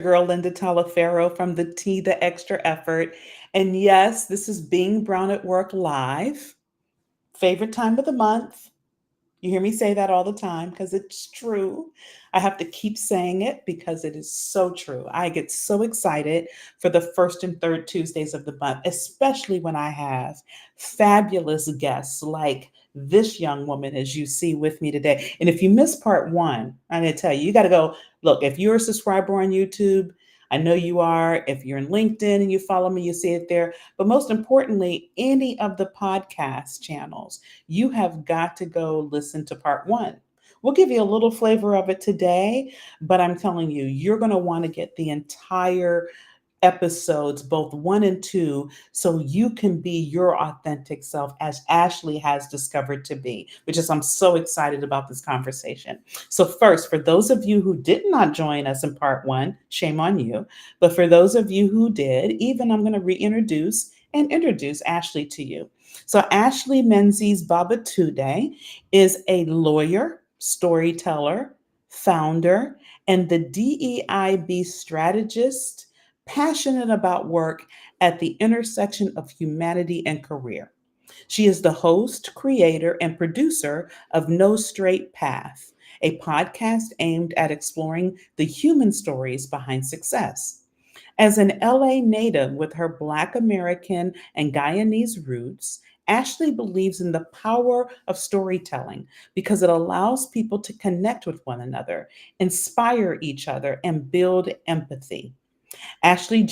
girl, Linda Talaferro from the T, the Extra Effort. And yes, this is Being Brown at Work Live, favorite time of the month. You hear me say that all the time because it's true. I have to keep saying it because it is so true. I get so excited for the first and third Tuesdays of the month, especially when I have fabulous guests like this young woman, as you see with me today. And if you missed part one, I'm going to tell you, you got to go look. If you're a subscriber on YouTube, I know you are. If you're in LinkedIn and you follow me, you see it there. But most importantly, any of the podcast channels, you have got to go listen to part one. We'll give you a little flavor of it today, but I'm telling you, you're going to want to get the entire episodes, both one and two, so you can be your authentic self as Ashley has discovered to be, which is, I'm so excited about this conversation. So, first, for those of you who did not join us in part one, shame on you. But for those of you who did, even I'm going to reintroduce and introduce Ashley to you. So, Ashley Menzies Babatunde is a lawyer, storyteller, founder, and the DEIB strategist, passionate about work at the intersection of humanity and career. She is the host, creator, and producer of No Straight Path, a podcast aimed at exploring the human stories behind success. As an LA native with her Black American and Guyanese roots, Ashley believes in the power of storytelling because it allows people to connect with one another, inspire each other, and build empathy. Ashley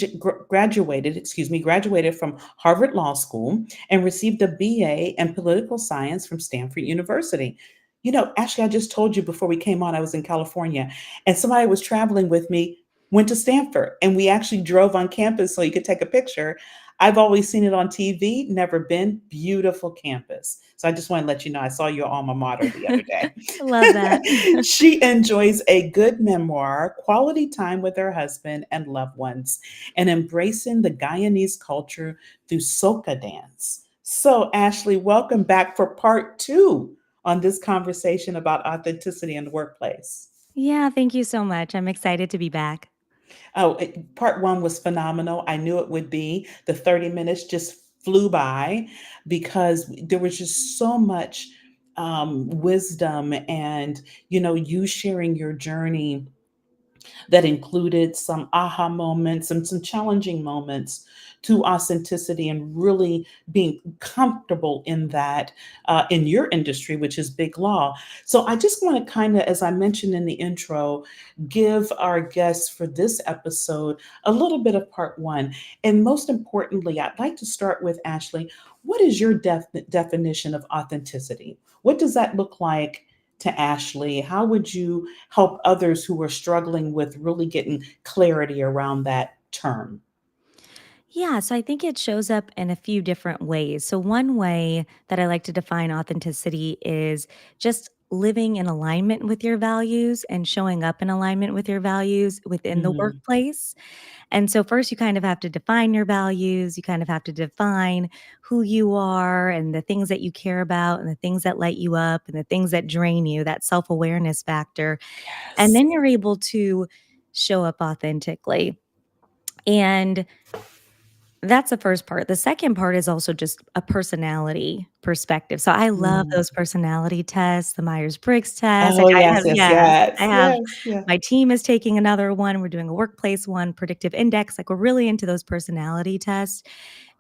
graduated from Harvard Law School and received a BA in political science from Stanford University. You know, Ashley, I just told you before we came on, I was in California and somebody was traveling with me, went to Stanford, and we actually drove on campus so you could take a picture. I've always seen it on TV, never been. Beautiful campus. So I just want to let you know I saw your alma mater the other day. Love that. She enjoys a good memoir, quality time with her husband and loved ones, and embracing the Guyanese culture through soca dance. So, Ashley, welcome back for part two on this conversation about authenticity in the workplace. Yeah, thank you so much. I'm excited to be back. Part one was phenomenal. I knew it would be. The 30 minutes just flew by because there was just so much wisdom and, you sharing your journey that included some aha moments and some challenging moments to authenticity and really being comfortable in that in your industry, which is big law. So I just want to kind of, as I mentioned in the intro, give our guests for this episode a little bit of part one. And most importantly, I'd like to start with Ashley. What is your definition of authenticity? What does that look like to Ashley? How would you help others who are struggling with really getting clarity around that term? Yeah, so I think it shows up in a few different ways. So, one way that I like to define authenticity is just living in alignment with your values and showing up in alignment with your values within the Mm, workplace. And so, first, you kind of have to define your values. You kind of have to define who you are and the things that you care about and the things that light you up and the things that drain you, that self awareness factor. And yes. then you're able to show up authentically. And that's the first part. The second part is also just a personality perspective. So I love Mm. those personality tests, the Myers-Briggs test. Oh, I yes, have yes, yes, I yes, have yes, yeah. my team is taking another one. We're doing a workplace one, predictive index. Like we're really into those personality tests Yeah.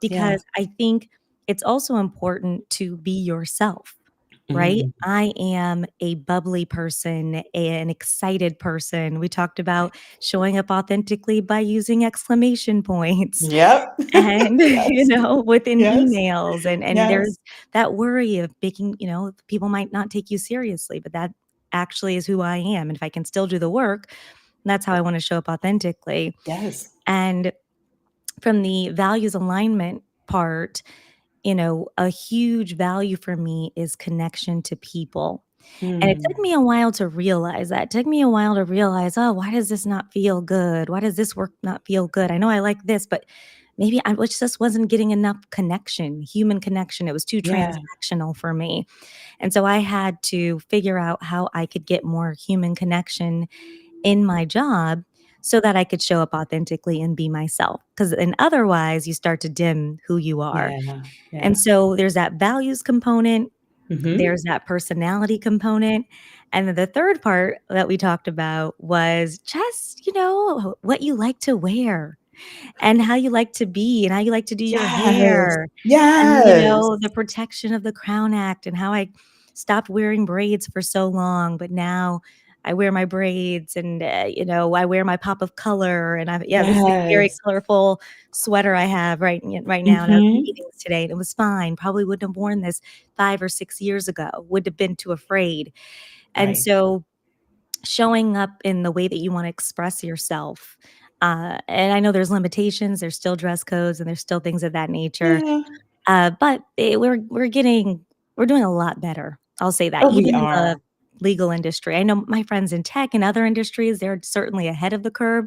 because I think it's also important to be yourself. Right? Mm. I am a bubbly person, an excited person. We talked about showing up authentically by using exclamation points Yep. and, Yes, within yes, emails and yes, there's that worry of making, people might not take you seriously, but that actually is who I am. And if I can still do the work, that's how I want to show up authentically. yes. And from the values alignment part, a huge value for me is connection to people. And it took Mm. me a while to realize that. It took me a while to realize, oh, why does this not feel good? Why does this work not feel good? I know I like this, but maybe I just wasn't getting enough connection, human connection. It was too Yeah. transactional for me. And so I had to figure out how I could get more human connection in my job so that I could show up authentically and be myself. Because and otherwise, you start to dim who you are. Yeah. And Yeah. so there's that values component, Hmm. there's that personality component, and then the third part that we talked about was just, what you like to wear and how you like to be and how you like to do your Yes. hair and, Yes. the protection of the Crown Act and how I stopped wearing braids for so long, but now I wear my braids and, I wear my pop of color and yeah, this is a very Yes. colorful sweater I have right now, and I was in Hmm. meetings today, and it was fine. Probably wouldn't have worn this 5 or 6 years ago, would have been too afraid. And Right. so showing up in the way that you wanna express yourself, and I know there's limitations, there's still dress codes, and there's still things of that nature, Yeah. but, we're doing a lot better. I'll say that. Oh, we Even in the are. legal industry. I know my friends in tech and other industries, they're certainly ahead of the curve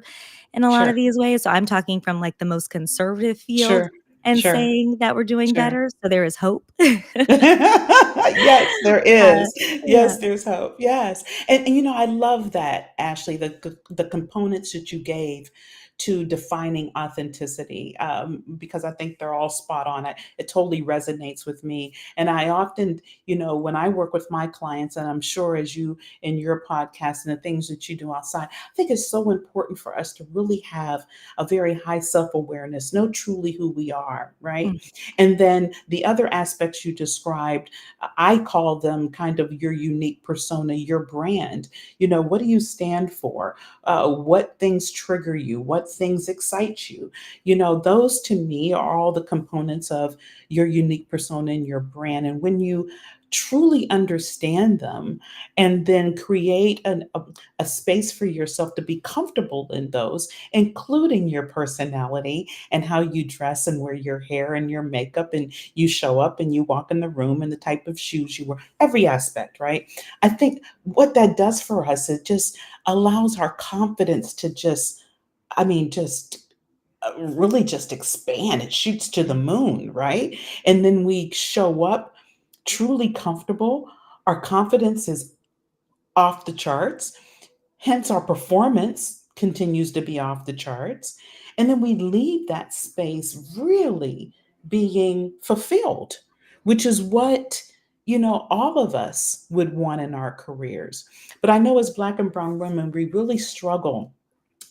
in a lot of Sure. these ways, so I'm talking from, like, the most conservative field Sure. and Sure. saying that we're doing Sure. better, so there is hope. Yes, there Uh, is. yeah. Yes, there's hope. Yes. And I love that, Ashley, the components that you gave to defining authenticity, because I think they're all spot on. It totally resonates with me. And I often, when I work with my clients, and I'm sure as you in your podcast and the things that you do outside, I think it's so important for us to really have a very high self awareness, know truly who we are, right? Mm, And then the other aspects you described, I call them kind of your unique persona, your brand. What do you stand for? What things trigger you? What things excite you? Those to me are all the components of your unique persona and your brand. And when you truly understand them and then create a space for yourself to be comfortable in those, including your personality and how you dress and wear your hair and your makeup and you show up and you walk in the room and the type of shoes you wear, every aspect, right? I think what that does for us, it just allows our confidence to just, I mean, just really just expand. It shoots to the moon, right? And then we show up truly comfortable. Our confidence is off the charts. Hence, our performance continues to be off the charts. And then we leave that space really being fulfilled, which is what, all of us would want in our careers. But I know as Black and Brown women, we really struggle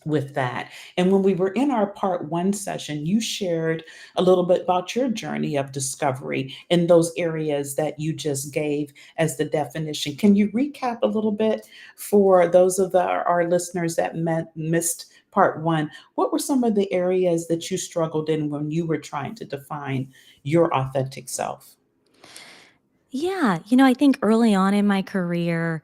with that. And when we were in our part one session, you shared a little bit about your journey of discovery in those areas that you just gave as the definition. Can you recap a little bit for those of our listeners that missed part one? What were some of the areas that you struggled in when you were trying to define your authentic self? yeah, I think early on in my career,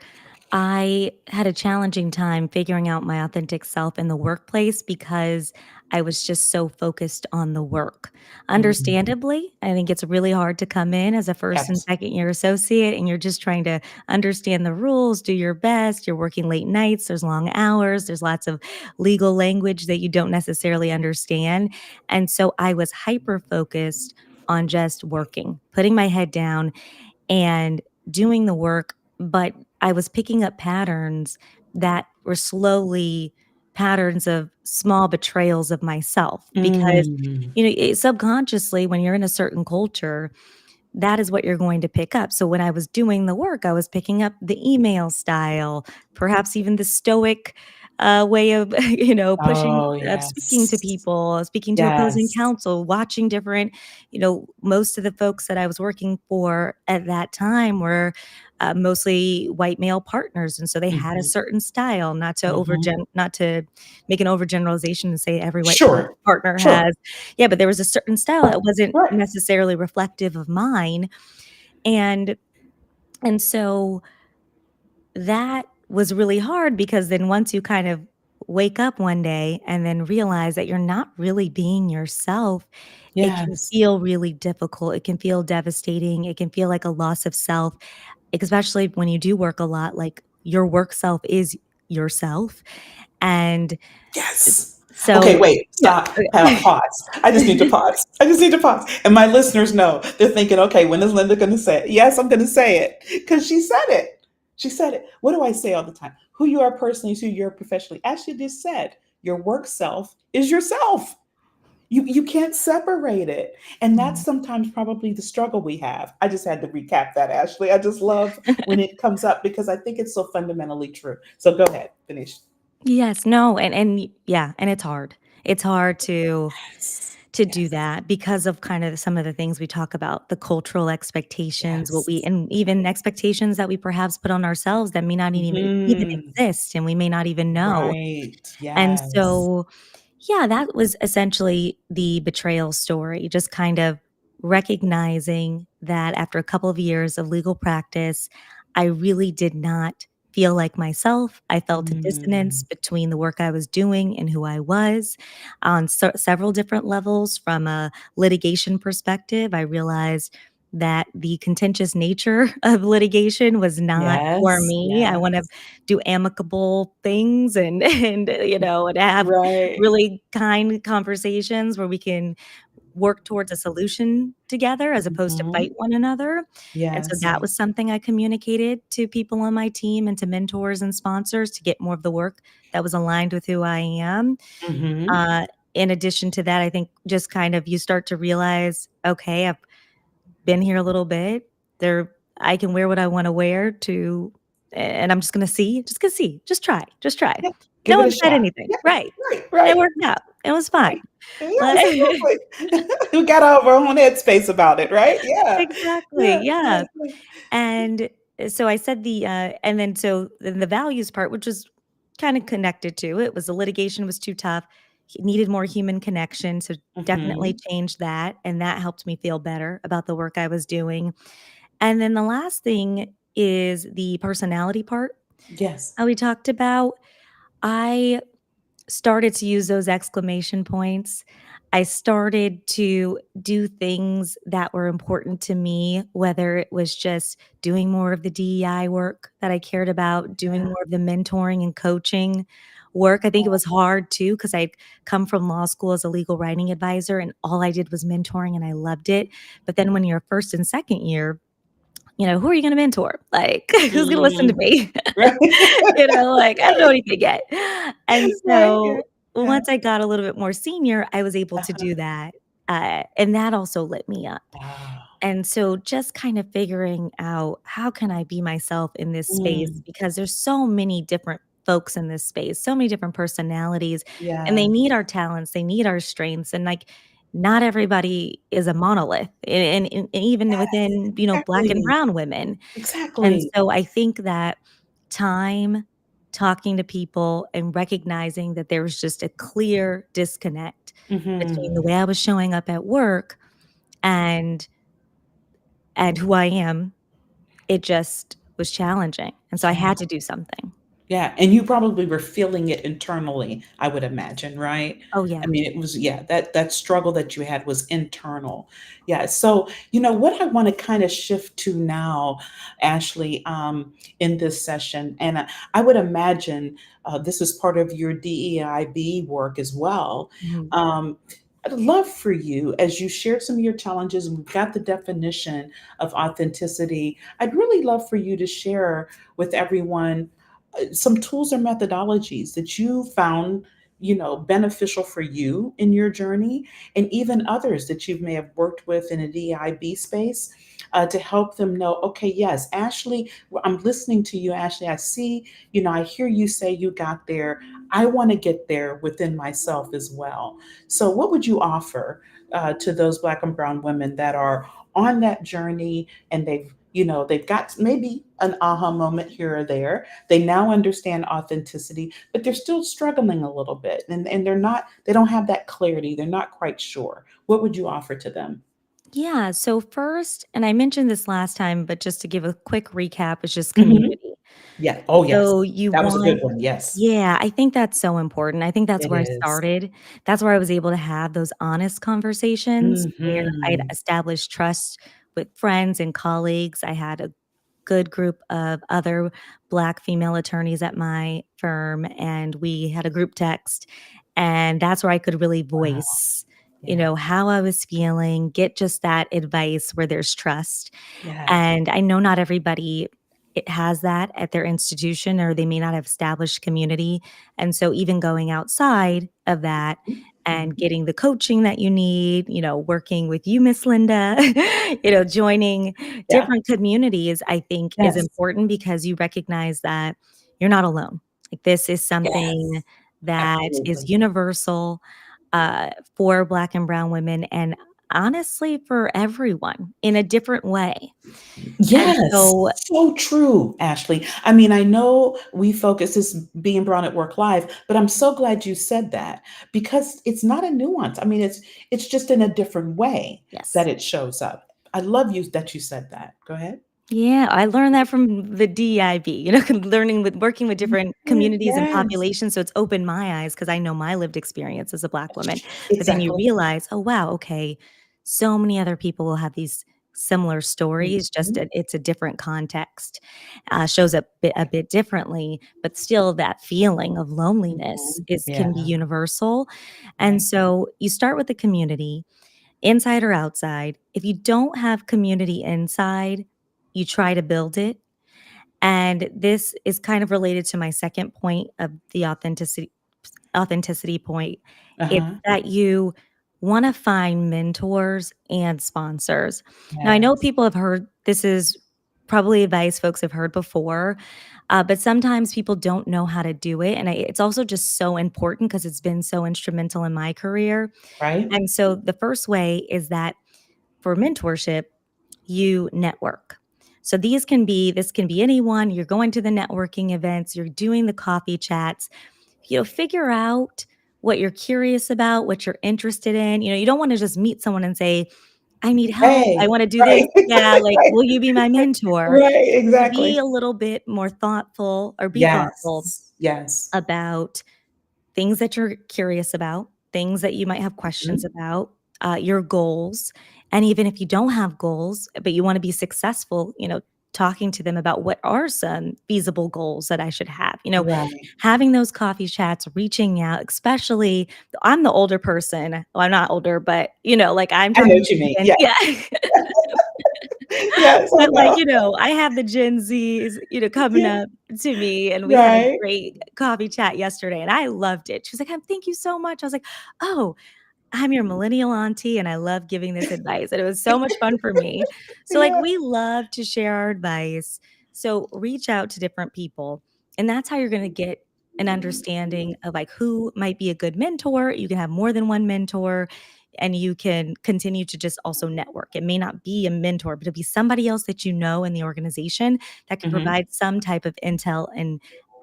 I had a challenging time figuring out my authentic self in the workplace because I was just so focused on the work. Mhm. Understandably, I think it's really hard to come in as a first and Yes. second year associate and you're just trying to understand the rules, do your best. You're working late nights, there's long hours, there's lots of legal language that you don't necessarily understand. And so I was hyper focused on just working, putting my head down and doing the work, but I was picking up patterns that were slowly patterns of small betrayals of myself because, Mm. subconsciously, when you're in a certain culture, that is what you're going to pick up. So when I was doing the work, I was picking up the email style, perhaps even the stoic way of, Oh, speaking to yes. people, speaking to opposing Yes. counsel, watching different, most of the folks that I was working for at that time were mostly white male partners, and so they had a Mhm. certain style. Mhm. Not to make an overgeneralization and say every white Sure. partner Sure. has, yeah, but there was a certain style that wasn't Right. necessarily reflective of mine, and so that was really hard because then once you kind of wake up one day and then realize that you're not really being yourself, it can Yes. feel really difficult. It can feel devastating. It can feel like a loss of self, especially when you do work a lot, like your work self is yourself. And Yes. Okay, so, wait, yeah. stop, pause. I just need to pause. I just need to pause. And my listeners know, they're thinking, okay, when is Linda going to say it? Yes, I'm going to say it because she said it. She said it. What do I say all the time? Who you are personally is who you are professionally. Ashley just said, your work self is yourself. You can't separate it. And that's Mhm. sometimes probably the struggle we have. I just had to recap that, Ashley. I just love when it comes up because I think it's so fundamentally true. So go ahead, finish. Yes, no, and yeah, and it's hard. It's hard Yes. to do Yes. that because of kind of some of the things we talk about, the cultural expectations, what we Yes. and even expectations that we perhaps put on ourselves that may not even Mhm. exist and we may not even know. Right. And Yes. so, yeah, that was essentially the betrayal story, just kind of recognizing that after a couple of years of legal practice, I really did not feel like myself. I felt a dissonance Mm. between the work I was doing and who I was on several different levels. From a litigation perspective, I realized that the contentious nature of litigation was not for Yes. me. I want to Yes. do amicable things and and have Right. really kind conversations where we can work towards a solution together as opposed to fight Mhm. one another. And so Yes. that was something I communicated to people on my team and to mentors and sponsors to get more of the work that was aligned with who I am. Mhm. Uh, in addition to that, I think just kind of you start to realize, okay, I've been here a little bit. There I can wear what I wanna wear to and I'm just gonna see, just try. Yeah. No Give it a one said shot. anything. Yeah. Right. Right. And it Right. worked out. It was fine. Right. Yes, But exactly. We got out of our own headspace about it, right? Yeah. exactly, Yeah. yeah. Yes. And, so I said and then so then the values part, which was kinda connected to it, was the litigation was too tough. He needed more human connection, so definitely Mhm. changed that, and that helped me feel better about the work I was doing. And then the last thing is the personality part Yes. we talked about. I started to use those exclamation points. I started to do things that were important to me, whether it was just doing more of the DEI work that I cared about, doing Yeah. more of the mentoring and coaching work. I think it was hard too because I'd come from law school as a legal writing advisor and all I did was mentoring and I loved it. But then when you're first and second year, who are you gonna mentor? Like, who's gonna listen to Mhm. me? Right. Like, I don't know Right. anything yet. And Right. Yeah. so, Yeah. once I got a little bit more senior, I was able to Uh-huh. do that, and that also lit me up. Wow. And so just kind of figuring out how can I be myself in this space Mm. because there's so many different folks in this space, so many different personalities, and they Yeah. need our talents, they need our strengths, and, like, not everybody is a monolith, and even Yes. within, Black and Exactly. brown women. And Exactly. so I think that time, talking to people, and recognizing that there was just a clear disconnect between Mhm. the way I was showing up at work and who I am, it just was challenging, and so I Yeah. had to do something. Yeah, and you probably were feeling it internally, I would imagine, right? Oh, I yeah. mean, it was yeah, that struggle that you had was internal. Yeah, so, what I wanna kinda shift to now, Ashley, in this session, and I would imagine, this is part of your DEIB work as well. Mhm. Um, I'd love for you, as you shared some of your challenges, and we've got the definition of authenticity, I'd really love for you to share with everyone some tools or methodologies that you found beneficial for you in your journey and even others that you may have worked with in a DIB space to help them know, okay, yes, Ashley, I'm listening to you, Ashley. I see, I hear you say you got there. I want to get there within myself as well. So what would you offer to those Black and brown women that are on that journey and they've got maybe an aha moment here or there. They now understand authenticity, but they're still struggling a little bit and they don't have that clarity. They're not quite sure. What would you offer to them? Yeah, so first and I mentioned this last time, but just to give a quick recap, is just Mhm. community. Yeah. Oh, yes. So you That was a good want one. Yes. Yeah, I think that's so important. I think that's It where I is. started. That's where I was able to have those honest conversations where I'd Mhm. established trust with friends and colleagues. I had a good group of other Black female attorneys at my firm, and we had a group text, and that's where I could really Wow. voice, Yeah. how I was feeling, get just that advice where there's trust. Yeah. And I know not everybody it has that at their institution, or they may not have established community. And so even going outside of that and Mhm. getting the coaching that you need, working with you, Miss Linda, joining Yeah. different communities, I think is Yes. important because you recognize that you're not alone. Like this is something Yes. that is Absolutely. universal for Black and Brown women, and honestly for everyone in a different way. And Yes, so so true, Ashley. I mean, I know we focus this being Brown at Work Live, but I'm so glad you said that because it's not a nuance. I mean, it's just in a different way that yes. it shows up. I love you that you said that. Go ahead. Yeah, I learned that from the DIB, learning with working with different Yes, communities and yes. populations. So it's opened my eyes because I know my lived experience as a Black woman. But then you Exactly. realize, oh, wow, okay, so many other people will have these similar stories, just Mhm. it's a different context, shows up a bit differently, but still that feeling of loneliness Mhm. can be Yeah, universal. And right. so you start with the community inside or outside. If you don't have community inside, you try to build it. And this is kind of related to my second point of the authenticity point. It's Uh-huh. that you want to find mentors and sponsors. Now, I know Yes. people have heard this is probably advice folks have heard before, but sometimes people don't know how to do it. And it's also just so important because it's been so instrumental in my career. Right? And so the first way is that for mentorship, you network. So this can be anyone. You're going to the networking events, you're doing the coffee chats. Figure out what you're curious about, what you're interested in. You don't want to just meet someone and say, "I need help. I Hey, want to do this." right. Yeah, like, Right. "Will you be my mentor?" Right, Be exactly. a little bit more thoughtful, or be thoughtful Yes. Yes. about things that you're curious about, things that you might have questions Mhm. about, your goals. And even if you don't have goals, but you want to be successful, talking to them about what are some feasible goals that I should have. Right. Having those coffee chats, reaching out, especially I'm the older person. Well, I'm not older, but like I'm I know talking what you to mean. Gen, Yeah. yeah. Yes, I But like, know. I have the Gen Zs, coming Yeah. up to me, and we had a Right. great coffee chat yesterday, and I loved it. She was like, Thank you so much." I was like, "Oh, I'm your millennial auntie, and I love giving this advice." And it was so much fun for me. So, like, Yeah. we love to share our advice. So reach out to different people, and that's how you're gonna get an understanding of, like, who might be a good mentor. You can have more than one mentor, and you can continue to just also network. It may not be a mentor, but it'll be somebody else that you know in the organization that can Mhm. provide some type of intel and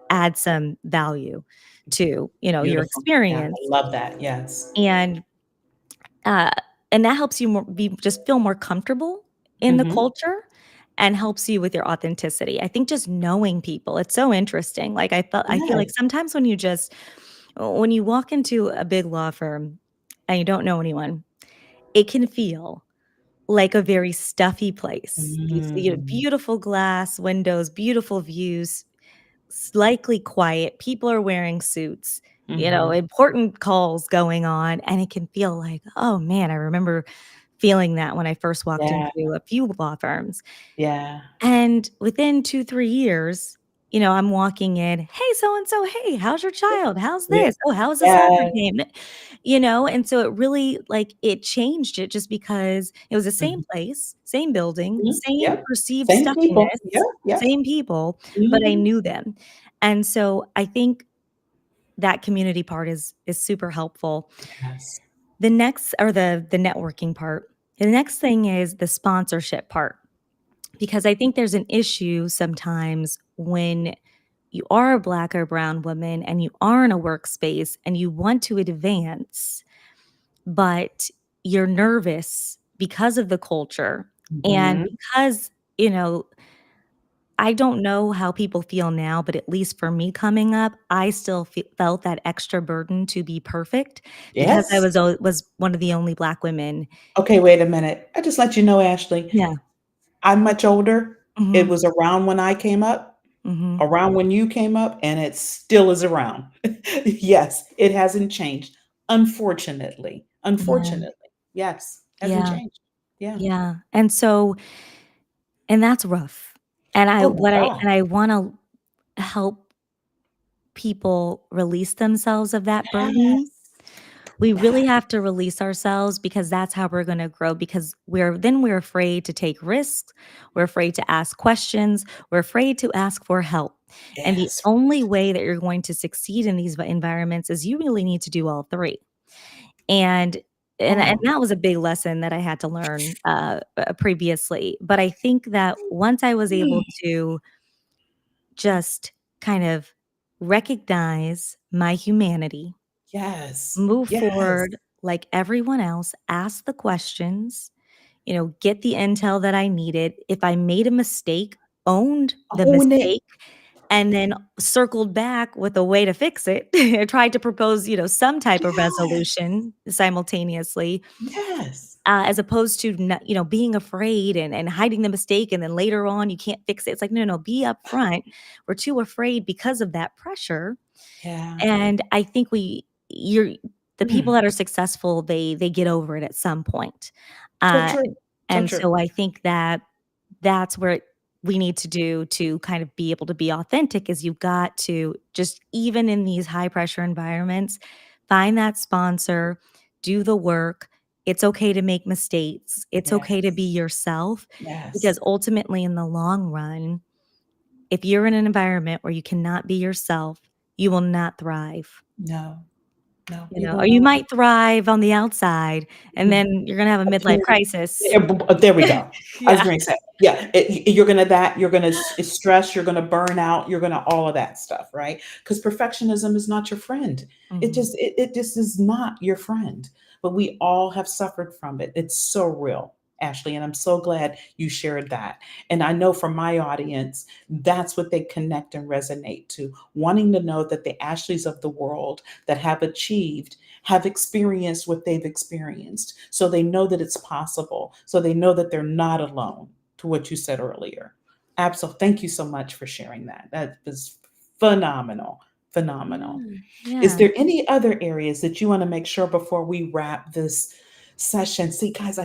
add some value to, your Beautiful. Yeah, I experience. love that. Yes. And uh, and that helps you just feel more comfortable in the Mhm. culture, and helps you with your authenticity. I think just knowing people, it's so interesting. Like I feel like Yes. sometimes when you walk into a big law firm and you don't know anyone, it can feel like a very stuffy place. Mm. Beautiful glass windows, beautiful views, likely quiet. People are wearing suits, Mhm. important calls going on. And it can feel like, oh man, I remember feeling that when I first walked Yeah. into a few law firms. Yeah. And within 2, 3 years, I'm walking in, "Hey, so and so, hey, how's your child? How's Yeah. this? Oh, how was the soccer Yes. game?" And so it really, like, it changed it just because it was the same Mhm. place, same building, Mhm. same Yep. perceived Same people. Yep. stuffiness, Yep. same people, but I Mhm. knew them. And so I think that community part is super helpful. Yes. The next, or the networking part. The next thing is the sponsorship part, because I think there's an issue sometimes when you are a Black or brown woman and you are in a workspace and you want to advance, but you're nervous because of the culture, and Mhm. because, you know, I don't know how people feel now, but at least for me coming up, I still felt that extra burden to be perfect because I Yes. was one of the only Black women. Okay, wait a minute. I just let you know, Ashley, Yeah. I'm much older. It Mhm. was around when I came up, Mhm. around when you came up, and it still is around. Yes, it hasn't changed, unfortunately. Yeah. Unfortunately. Yes, hasn't Yeah. changed. Yeah. Yeah. And that's rough. And Oh my God. I wanna help people release themselves of that burden. Yes. We really Yes. have to release ourselves because that's how we're gonna grow because we're afraid to take risks, we're afraid to ask questions, we're afraid to ask for help. And the Yes. only way that you're going to succeed in these environments is you really need to do all 3. And and Oh. that was a big lesson that I had to learn, previously. But I think that once I was able Mm. to just kind of recognize my humanity, Yes. move Yes. forward like everyone else, ask the questions, get the intel that I needed. If I made a mistake, owned the Own it. mistake, and then circled back with a way to fix it. I tried to propose, some type of Yes. resolution simultaneously, Yes. as opposed to being afraid and hiding the mistake, and then later on you can't fix it. It's like, no, no, be upfront. We're too afraid because of that pressure, Yeah. and I think the people Mm. that are successful, they get over it at some point. So Uh, true. So and true. so I think that that's where we need to do to kind of be able to be authentic is you've got to just even in these high pressure environments, find that sponsor, do the work. It's okay to make mistakes. It's okay to be Yes. yourself because Yes. ultimately in the long run, if you're in an environment where you cannot be yourself, you will not thrive. No. No, you Or will you not. might thrive on the outside, and Mm. then you're gonna have a midlife crisis. There we go. I was Yeah. going to say, yeah, you're going to stress, you're going to burn out, you're going to all of that stuff, right? Because perfectionism is not your friend. Mhm. It just is not your friend. But we all have suffered from it. It's so real, Ashley, and I'm so glad you shared that. And I know for my audience, that's what they connect and resonate to, wanting to know that the Ashleys of the world that have achieved have experienced what they've experienced. So they know that it's possible. So they know that they're not alone, to what you said earlier. Absolutely. Thank you so much for sharing that. That was phenomenal. Phenomenal. Yeah, Is yeah. there any other areas that you want to make sure before we wrap this session? See, guys,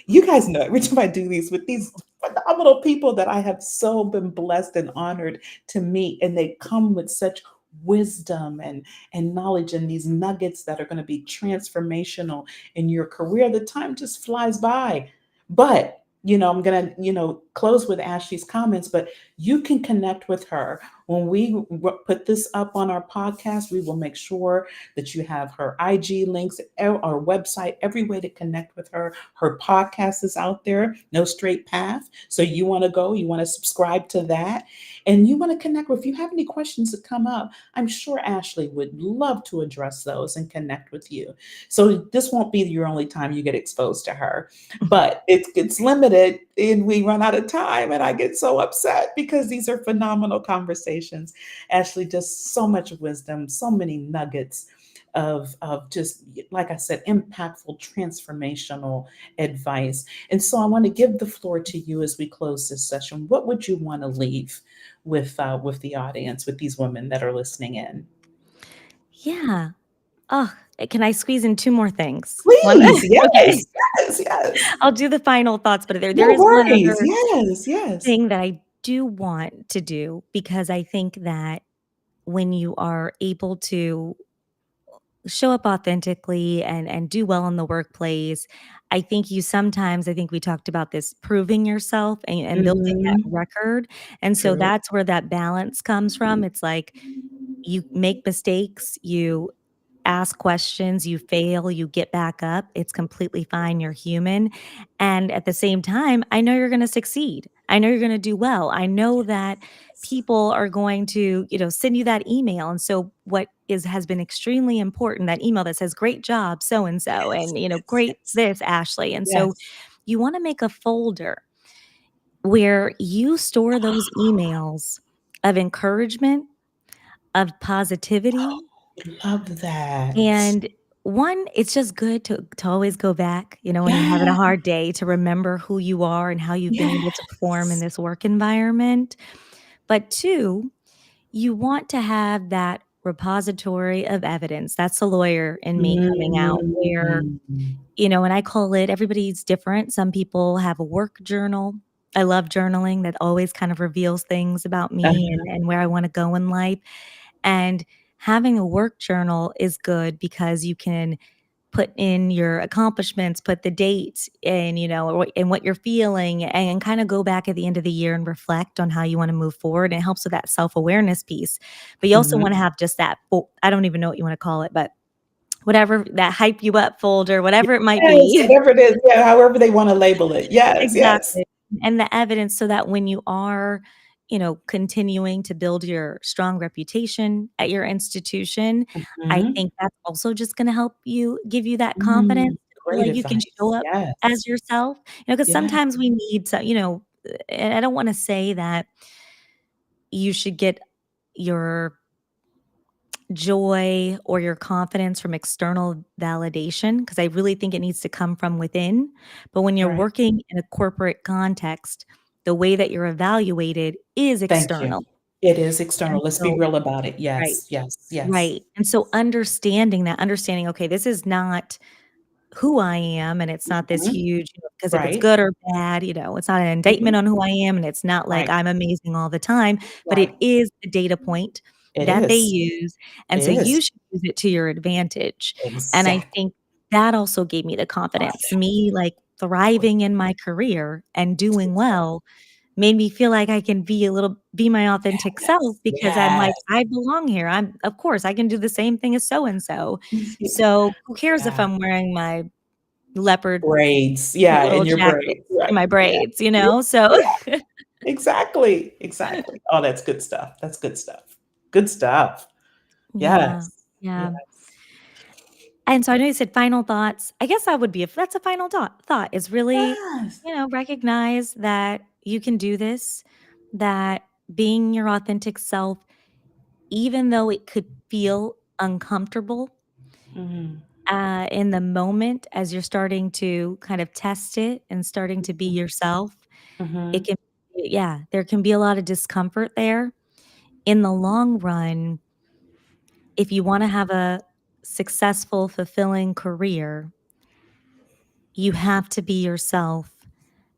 you guys know every time I do these with these phenomenal people that I have so been blessed and honored to meet, and they come with such wisdom and knowledge and these nuggets that are going to be transformational in your career. The time just flies by. But, I'm going to, close with Ashley's comments, but you can connect with her. When we put this up on our podcast, we will make sure that you have her IG links, our website, every way to connect with her. Her podcast is out there, No Straight Path. So you want to go, you want to subscribe to that, and you want to connect with, if you have any questions that come up, I'm sure Ashley would love to address those and connect with you. So this won't be your only time you get exposed to her, but it's limited and we run out of time. And I get so upset because these are phenomenal conversations. Ashley, just so much wisdom, so many nuggets of just, like I said, impactful, transformational advice. And so I want to give the floor to you as we close this session. What would you want to leave with the audience, with these women that are listening in? Yeah. Oh, can I squeeze in 2 more things? One Please, okay. yes, yes, yes. I'll do the final thoughts, but there No is one worries. other Yes, yes. thing that I do want to do because I think that when you are able to show up authentically and do well in the workplace, I think we talked about this, proving yourself and building that Mhm. record, and so True. that's where that balance comes from. It's like you make mistakes, you ask questions, you fail, you get back up. It's completely fine. You're human. And at the same time, I know you're going to succeed. I know you're going to do well. I know that people are going to, send you that email. And so what is has been extremely important, that email that says, great job, so and so, Yes, and yes, great yes, this, Ashley. And so yes. you want to make a folder where you store those emails of encouragement, of positivity, Love that. and one, it's just good to always go back, when you're having a Yes, hard day to remember who you are and how you've been able to perform in yes. this work environment. But 2, you want to have that repository of evidence. That's the lawyer in me coming out where, Mm. and I call it everybody's different. Some people have a work journal. I love journaling. That always kind of reveals things about me Uh-huh. and where I wanna go in life, and having a work journal is good because you can put in your accomplishments, put the dates and, and what you're feeling and kind of go back at the end of the year and reflect on how you want to move forward. It helps with that self-awareness piece. But you also Mhm. want to have just that I don't even know what you want to call it, but whatever that hype you up folder, whatever it might Yes, be. whatever it is, yeah, however they wanna label it. Yes, yes. Exactly. And the evidence so that when you are, continuing to build your strong reputation at your institution, I Mhm. think that's also just gonna help you give you that confidence Mm, to feel great like you can show advice. up Yes. as yourself. Because Yeah. sometimes we need and I don't wanna say that you should get your joy or your confidence from external validation because I really think it needs to come from within. But when you're Right. working in a corporate context, the way that you're evaluated is Thank you. external. It is And external. Let's be so real about it. right, Yes, yes, yes. right. And so understanding, okay, this is not who I am, and it's not this Mhm. huge, because if it's Right, good or bad, it's not an indictment mhm, on who I am, and it's not like right, I'm amazing all the time, but it right. is a data point It that they is. use, and It so you is. should use it to your advantage, and I Exactly. think that also gave me the confidence. Me, like, thriving in my career and doing well made me feel like I can be my authentic self Yes, because I'm yes. like, "I belong here. Of course, I can do the same thing as so and so. So, who cares if Yeah. I'm wearing my leopard Braids. cute Yeah, in little your jacket braids. and Right. my Yeah. braids," Yeah, So yeah. Exactly, exactly. Oh, that's good stuff. That's good stuff. Good stuff. Yeah, Yes. yeah. Yes. And so I know you said final thoughts. I guess that would be if that's a final thought is really, Yes. recognize that you can do this, that being your authentic self, even though it could feel uncomfortable Mhm. in the moment as you're starting to kind of test it and starting to be yourself, it Mhm. can, yeah, there can be a lot of discomfort there. In the long run, if you want to have a successful, fulfilling career, you have to be yourself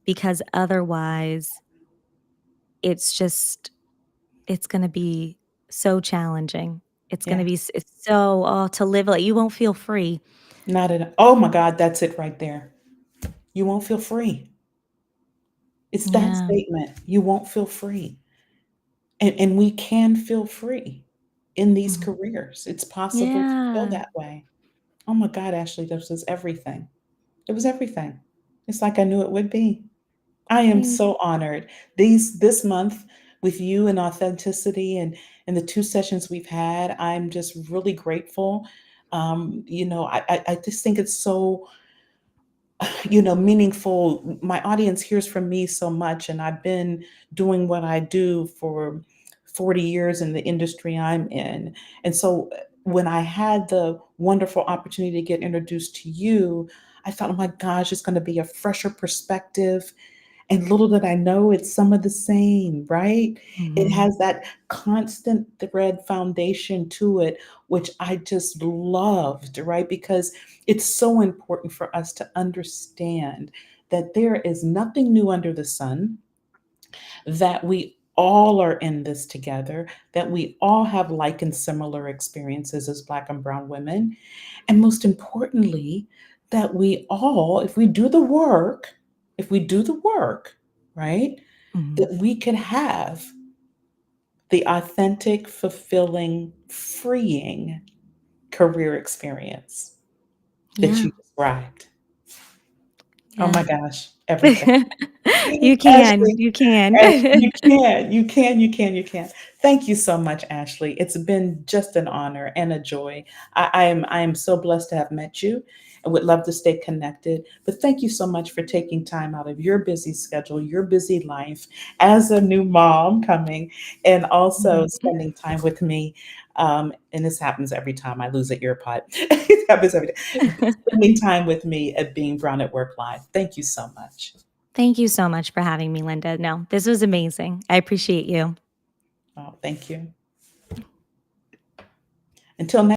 because otherwise it's going to be so challenging. It's going to be Yes. it's so to live like you won't feel free. Not at oh my god, that's it right there. You won't feel free. It's that Yeah. statement. You won't feel free. And we can feel free in these Mhm. careers. It's possible to feel Yeah. that way. Oh my God, Ashley, this was everything. It was everything. It's like I knew it would be. I am Thank so honored. This month with you and authenticity and the two sessions we've had, I'm just really grateful. I just think it's so meaningful. My audience hears from me so much, and I've been doing what I do for 40 years in the industry I'm in. And so when I had the wonderful opportunity to get introduced to you, I thought, oh my gosh, it's going to be a fresher perspective. And little did I know it's some of the same, right? It Mhm. has that constant thread foundation to it, which I just loved, right? Because it's so important for us to understand that there is nothing new under the sun, that we all are in this together, that we all have like and similar experiences as Black and Brown women. And most importantly, that we all, if we do the work, right, Mhm. that we can have the authentic, fulfilling, freeing career experience that Yeah. you described. Oh my Yeah. gosh, everything. You can. Ashley, You can. you can. Thank you so much, Ashley. It's been just an honor and a joy. I am so blessed to have met you and would love to stay connected. But thank you so much for taking time out of your busy schedule, your busy life as a new mom coming, and also Mhm. spending time with me. And this happens every time I lose an ear pod. It happens every day. Spending time with me at Being Brown at Work Live. Thank you so much. Thank you so much for having me, Linda. No, this was amazing. I appreciate you. Oh, thank you. Until next